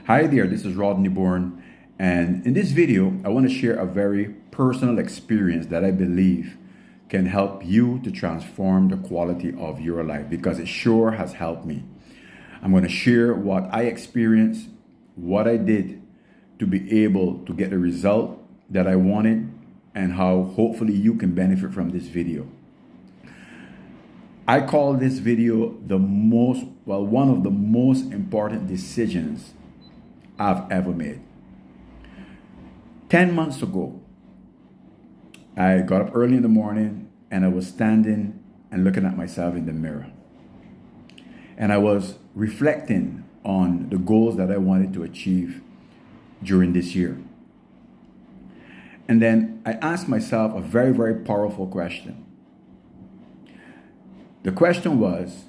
Hi there, this is Rodney Bourne, and in this video, I want to share a very personal experience that I believe can help you to transform the quality of your life because it sure has helped me. I'm going to share what I experienced, what I did to be able to get the result that I wanted, and how hopefully you can benefit from this video. I call this video one of the most important decisions I've ever made. 10 months ago, I got up early in the morning and I was standing and looking at myself in the mirror. And I was reflecting on the goals that I wanted to achieve during this year. And then I asked myself a very, very powerful question. The question was,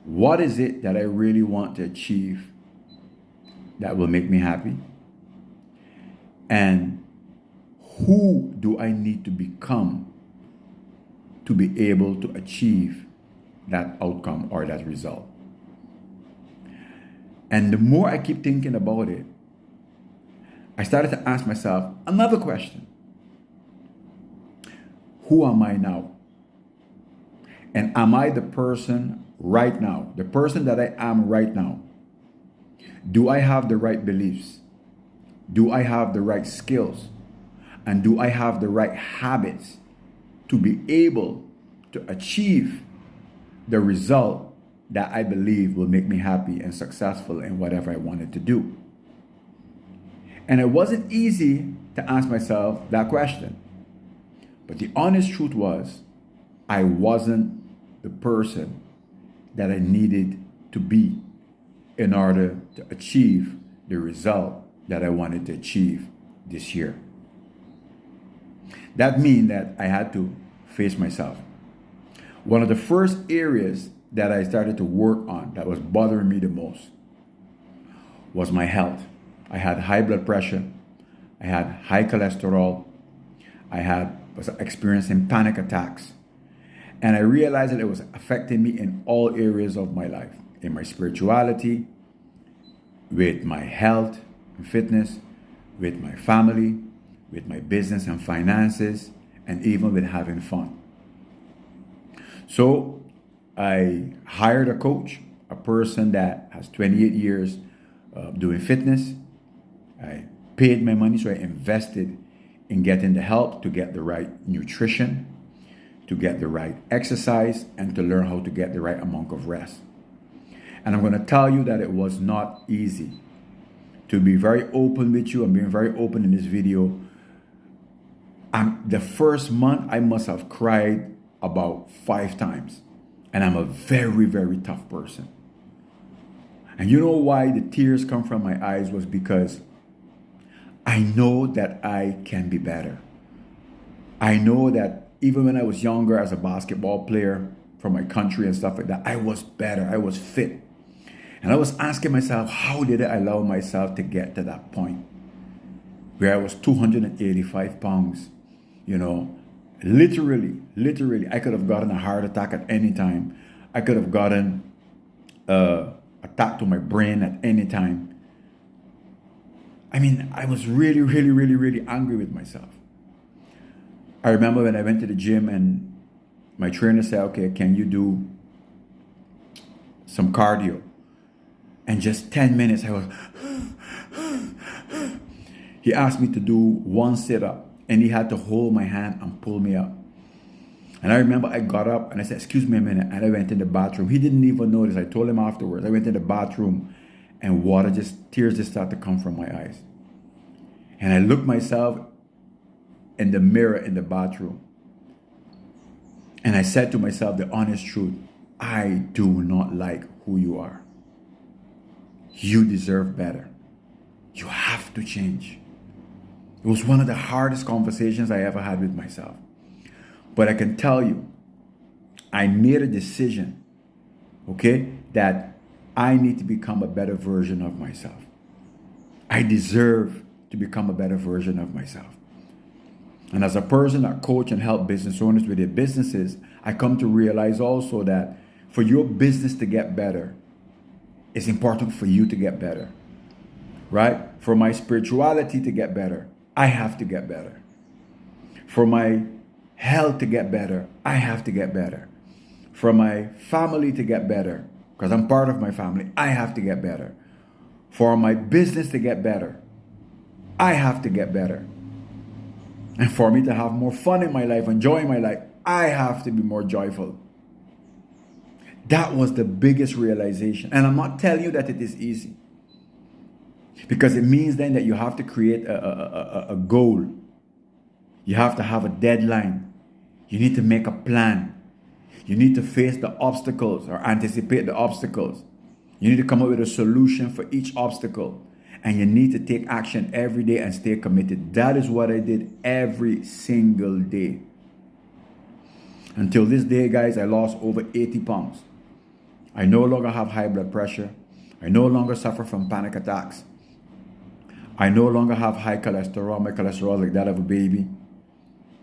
what is it that I really want to achieve that will make me happy? And who do I need to become to be able to achieve that outcome or that result? And the more I keep thinking about it, I started to ask myself another question. Who am I now? And am I the person right now, the person that I am right now? Do I have the right beliefs? Do I have the right skills? And do I have the right habits to be able to achieve the result that I believe will make me happy and successful in whatever I wanted to do? And it wasn't easy to ask myself that question. But the honest truth was, I wasn't the person that I needed to be in order to achieve the result that I wanted to achieve this year. That means that I had to face myself. One of the first areas that I started to work on that was bothering me the most was my health. I had high blood pressure. I had high cholesterol. I was experiencing panic attacks. And I realized that it was affecting me in all areas of my life, in my spirituality, with my health and fitness, with my family, with my business and finances, and even with having fun. So I hired a coach, a person that has 28 years doing fitness. I paid my money, so I invested in getting the help to get the right nutrition, to get the right exercise, and to learn how to get the right amount of rest. And I'm going to tell you that it was not easy. To be very open with you, I'm being very open in this video. The first month, I must have cried about 5 times. And I'm a very, very tough person. And you know why the tears come from my eyes was because I know that I can be better. I know that even when I was younger as a basketball player for my country and stuff like that, I was better, I was fit. And I was asking myself, how did I allow myself to get to that point where I was 285 pounds, literally, I could have gotten a heart attack at any time. I could have gotten attack to my brain at any time. I mean, I was really, really, really, really angry with myself. I remember when I went to the gym and my trainer said, okay, can you do some cardio? And just 10 minutes, I was, he asked me to do 1 sit-up and he had to hold my hand and pull me up. And I remember I got up and I said, excuse me a minute. And I went in the bathroom. He didn't even notice. I told him afterwards. I went in the bathroom and tears just started to come from my eyes. And I looked myself in the mirror in the bathroom. And I said to myself the honest truth, I do not like who you are. You deserve better. You have to change. It was one of the hardest conversations I ever had with myself. But I can tell you, I made a decision, that I need to become a better version of myself. I deserve to become a better version of myself. And as a person that coach and help business owners with their businesses, I come to realize also that for your business to get better, it's important for you to get better. right? For my spirituality to get better, I have to get better. For my health to get better, I have to get better. For my family to get better, because I'm part of my family, I have to get better. For my business to get better, I have to get better. And for me to have more fun in my life, enjoy my life, I have to be more joyful. That was the biggest realization. And I'm not telling you that it is easy. Because it means then that you have to create a goal. You have to have a deadline. You need to make a plan. You need to face the obstacles or anticipate the obstacles. You need to come up with a solution for each obstacle. And you need to take action every day and stay committed. That is what I did every single day. Until this day, guys, I lost over 80 pounds. I no longer have high blood pressure. I no longer suffer from panic attacks. I no longer have high cholesterol. My cholesterol is like that of a baby.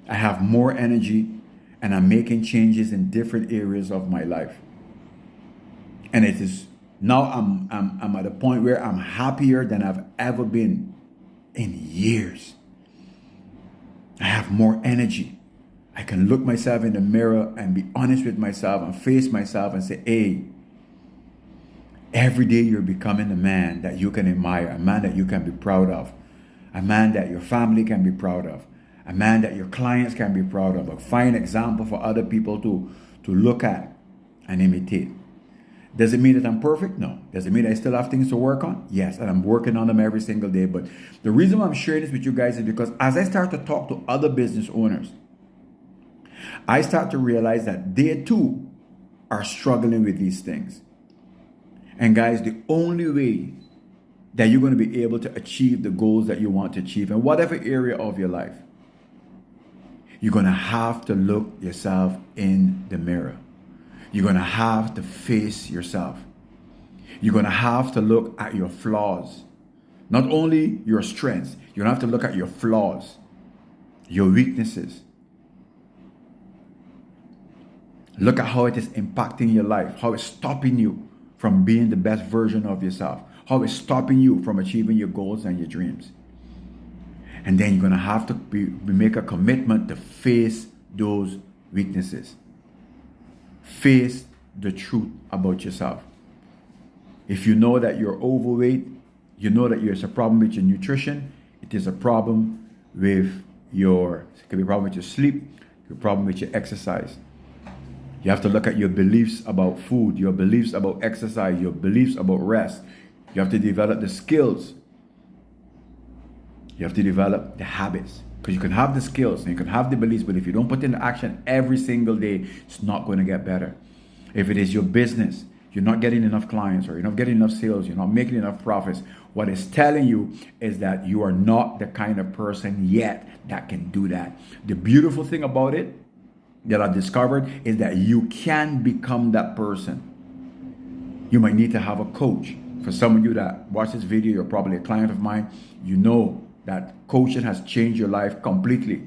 I have more energy, and I'm making changes in different areas of my life. And it is now I'm at a point where I'm happier than I've ever been in years. I have more energy. I can look myself in the mirror and be honest with myself and face myself and say, hey, every day you're becoming a man that you can admire, a man that you can be proud of, a man that your family can be proud of, a man that your clients can be proud of, a fine example for other people to look at and imitate. Does it mean that I'm perfect? No. Does it mean I still have things to work on? Yes, and I'm working on them every single day. But the reason why I'm sharing this with you guys is because as I start to talk to other business owners, I start to realize that they too are struggling with these things. And guys, the only way that you're going to be able to achieve the goals that you want to achieve in whatever area of your life, you're going to have to look yourself in the mirror. You're going to have to face yourself. You're going to have to look at your flaws. Not only your strengths, you're going to have to look at your flaws, your weaknesses. Look at how it is impacting your life, how it's stopping you from being the best version of yourself, how it's stopping you from achieving your goals and your dreams. And then you're going to have to make a commitment to face those weaknesses. Face the truth about yourself. If you know that you're overweight, you know that there's a problem with your nutrition, it is a problem with it could be a problem with your sleep, it could be a problem with your exercise. You have to look at your beliefs about food, your beliefs about exercise, your beliefs about rest. You have to develop the skills. You have to develop the habits. Because you can have the skills and you can have the beliefs, but if you don't put in the action every single day, it's not going to get better. If it is your business, you're not getting enough clients or you're not getting enough sales, you're not making enough profits, what it's telling you is that you are not the kind of person yet that can do that. The beautiful thing about it that I discovered is that you can become that person. You might need to have a coach. For some of you that watch this video, you're probably a client of mine. You know that coaching has changed your life completely.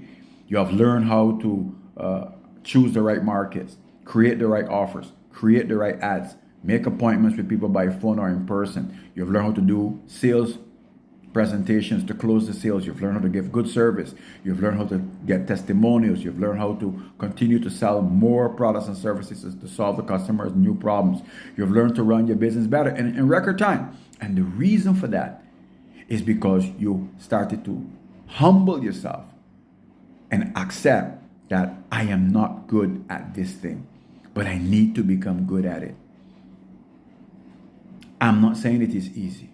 You have learned how to choose the right markets, create the right offers, create the right ads, make appointments with people by phone or in person. You've learned how to do sales presentations to close the sales. You've learned how to give good service. You've learned how to get testimonials. You've learned how to continue to sell more products and services to solve the customer's new problems. You've learned to run your business better in record time. And the reason for that is because you started to humble yourself and accept that I am not good at this thing, but I need to become good at it. I'm not saying it is easy.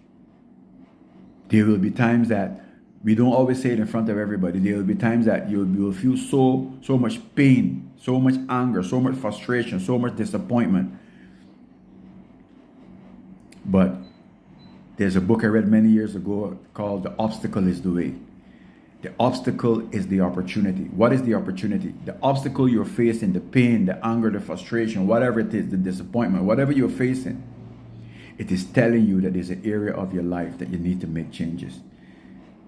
There will be times that we don't always say it in front of everybody. There will be times that you will feel so much pain, so much anger, so much frustration, so much disappointment. But there's a book I read many years ago called The Obstacle is the Way. The obstacle is the opportunity. What is the opportunity? The obstacle you're facing, the pain, the anger, the frustration, whatever it is, the disappointment, whatever you're facing, it is telling you that there's an area of your life that you need to make changes.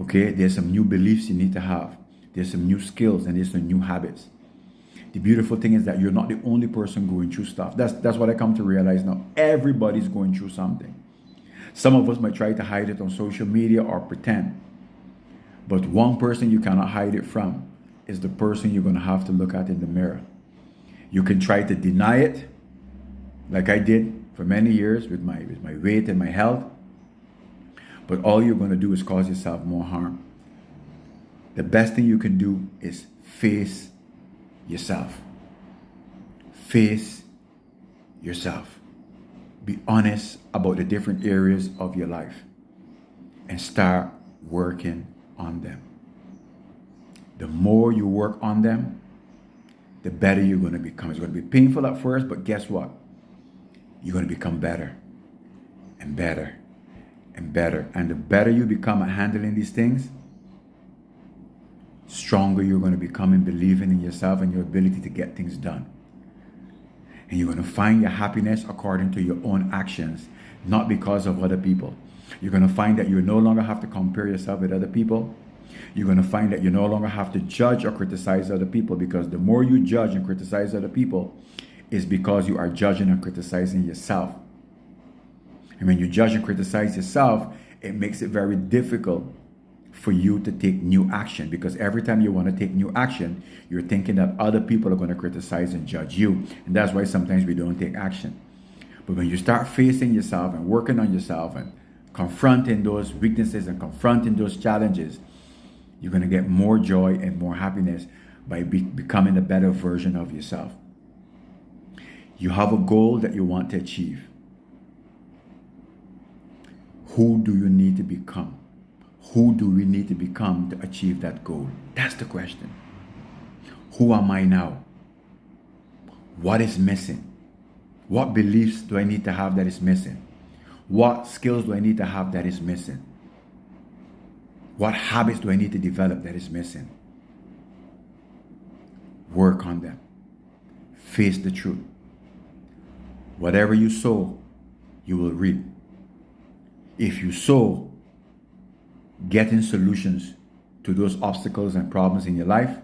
Okay? There's some new beliefs you need to have. There's some new skills and there's some new habits. The beautiful thing is that you're not the only person going through stuff. That's what I come to realize now. Everybody's going through something. Some of us might try to hide it on social media or pretend. But one person you cannot hide it from is the person you're going to have to look at in the mirror. You can try to deny it, like I did for many years with my weight and my health. But all you're going to do is cause yourself more harm. The best thing you can do is face yourself. Face yourself. Be honest about the different areas of your life and start working on them. The more you work on them, the better you're going to become. It's going to be painful at first, but guess what? You're going to become better and better and better. And the better you become at handling these things, stronger you're going to become in believing in yourself and your ability to get things done. And you're going to find your happiness according to your own actions, not because of other people. You're going to find that you no longer have to compare yourself with other people. You're going to find that you no longer have to judge or criticize other people, because the more you judge and criticize other people is because you are judging and criticizing yourself. And when you judge and criticize yourself, it makes it very difficult for you to take new action, because every time you want to take new action, you're thinking that other people are going to criticize and judge you. And that's why sometimes we don't take action. But when you start facing yourself and working on yourself and confronting those weaknesses and confronting those challenges, you're going to get more joy and more happiness by becoming a better version of yourself. You have a goal that you want to achieve. Who do you need to become? Who do we need to become to achieve that goal? That's the question. Who am I now? What is missing? What beliefs do I need to have that is missing? What skills do I need to have that is missing? What habits do I need to develop that is missing? Work on them. Face the truth. Whatever you sow, you will reap. If you sow getting solutions to those obstacles and problems in your life,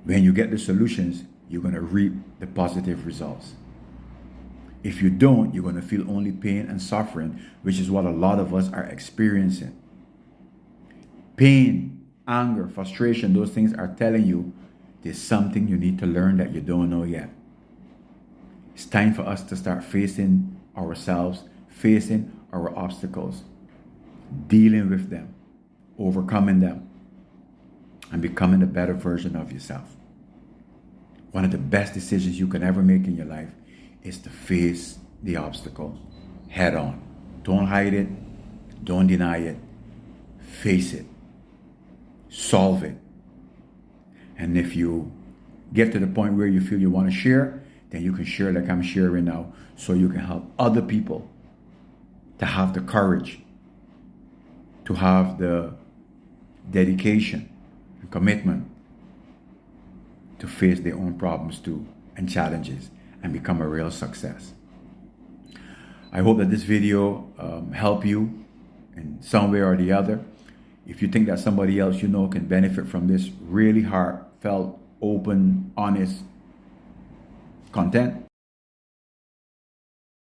when you get the solutions, you're going to reap the positive results. If you don't, you're going to feel only pain and suffering, which is what a lot of us are experiencing. Pain, anger, frustration, those things are telling you there's something you need to learn that you don't know yet. It's time for us to start facing ourselves, facing our obstacles, dealing with them, overcoming them, and becoming a better version of yourself. One of the best decisions you can ever make in your life is to face the obstacle head on. Don't hide it. Don't deny it. Face it. Solve it. And if you get to the point where you feel you want to share, then you can share like I'm sharing now, so you can help other people to have the courage, to have the dedication and commitment to face their own problems too and challenges and become a real success. I hope that this video helped you in some way or the other. If you think that somebody else you know can benefit from this really heartfelt, open, honest content,